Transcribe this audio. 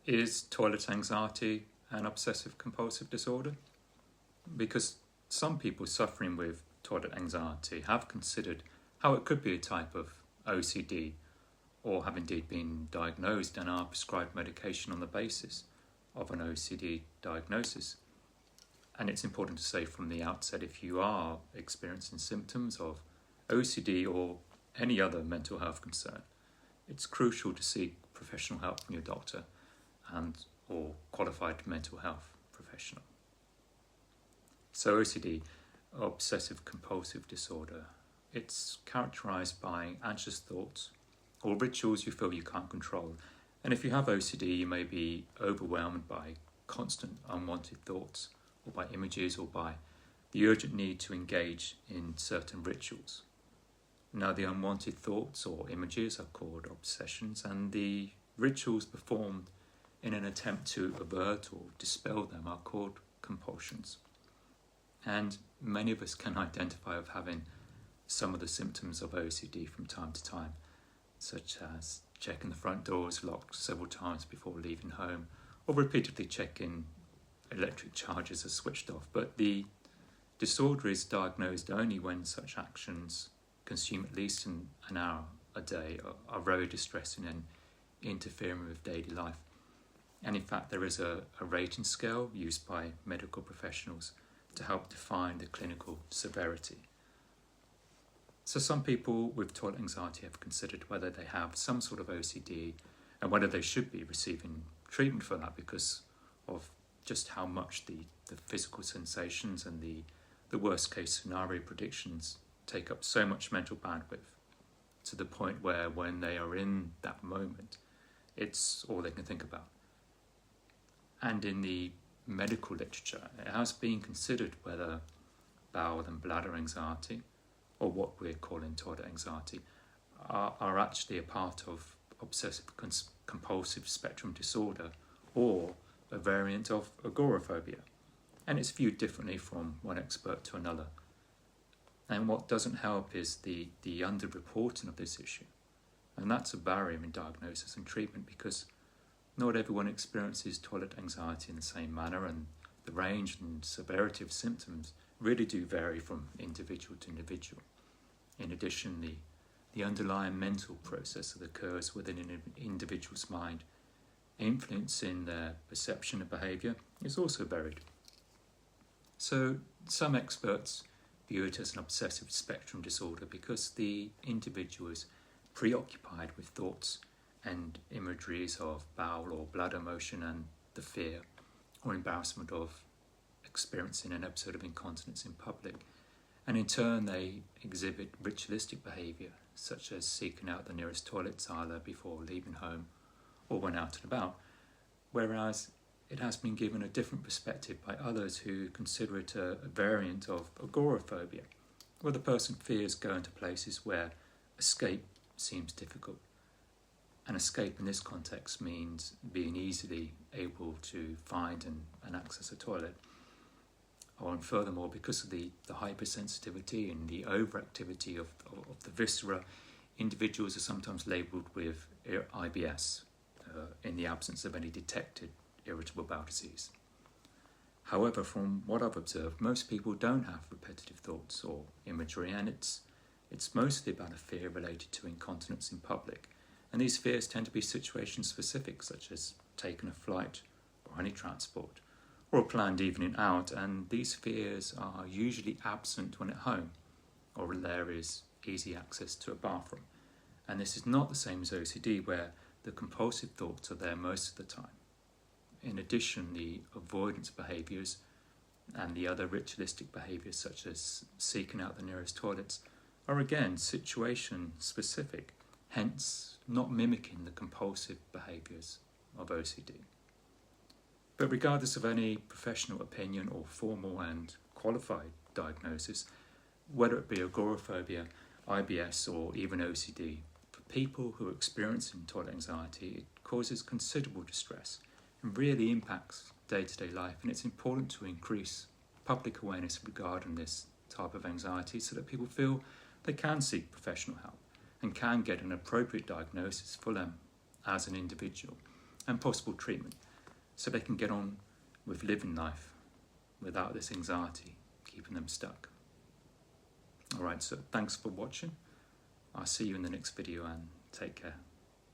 Is toilet anxiety an obsessive compulsive disorder? Because some people suffering with toilet anxiety have considered how it could be a type of OCD, or have indeed been diagnosed and are prescribed medication on the basis of an OCD diagnosis. And it's important to say from the outset, if you are experiencing symptoms of OCD or any other mental health concern, it's crucial to seek professional help from your doctor and or qualified mental health professional. So OCD, obsessive compulsive disorder, it's characterized by anxious thoughts or rituals you feel you can't control. And if you have OCD, you may be overwhelmed by constant unwanted thoughts, or by images, or by the urgent need to engage in certain rituals. Now, the unwanted thoughts or images are called obsessions, and the rituals performed in an attempt to avert or dispel them are called compulsions. And many of us can identify with having some of the symptoms of OCD from time to time, such as checking the front doors locked several times before leaving home, or repeatedly checking electric charges are switched off. But the disorder is diagnosed only when such actions consume at least an hour a day, are very distressing and interfering with daily life. And in fact, there is a rating scale used by medical professionals to help define the clinical severity. So some people with toilet anxiety have considered whether they have some sort of OCD and whether they should be receiving treatment for that because of just how much the physical sensations and the worst case scenario predictions take up so much mental bandwidth, to the point where when they are in that moment, it's all they can think about. And in the medical literature, it has been considered whether bowel and bladder anxiety, or what we're calling toilet anxiety, are actually a part of obsessive compulsive spectrum disorder, or a variant of agoraphobia. And it's viewed differently from one expert to another. And what doesn't help is the underreporting of this issue. And that's a barrier in diagnosis and treatment, because not everyone experiences toilet anxiety in the same manner, and the range and severity of symptoms really do vary from individual to individual. In addition, the underlying mental process that occurs within an individual's mind, influencing their perception of behaviour, is also varied. So some experts view it as an obsessive spectrum disorder because the individual is preoccupied with thoughts and imageries of bowel or bladder motion and the fear or embarrassment of experiencing an episode of incontinence in public. And in turn, they exhibit ritualistic behaviour, such as seeking out the nearest toilets either before leaving home or when out and about, whereas it has been given a different perspective by others who consider it a variant of agoraphobia, where the person fears going to places where escape seems difficult. And escape in this context means being easily able to find and access a toilet. And furthermore, because of the hypersensitivity and the overactivity of the viscera, individuals are sometimes labelled with IBS in the absence of any detected irritable bowel disease. However, from what I've observed, most people don't have repetitive thoughts or imagery, and it's mostly about a fear related to incontinence in public. And these fears tend to be situation specific, such as taking a flight or any transport, or a planned evening out, and these fears are usually absent when at home, or there is easy access to a bathroom. And this is not the same as OCD, where the compulsive thoughts are there most of the time. In addition, the avoidance behaviours and the other ritualistic behaviours, such as seeking out the nearest toilets, are again situation specific, hence not mimicking the compulsive behaviours of OCD. But regardless of any professional opinion or formal and qualified diagnosis, whether it be agoraphobia, IBS, or even OCD, for people who are experiencing toilet anxiety, it causes considerable distress and really impacts day-to-day life. And it's important to increase public awareness regarding this type of anxiety so that people feel they can seek professional help and can get an appropriate diagnosis for them as an individual, and possible treatment so they can get on with living life without this anxiety keeping them stuck. Alright, so thanks for watching. I'll see you in the next video and take care.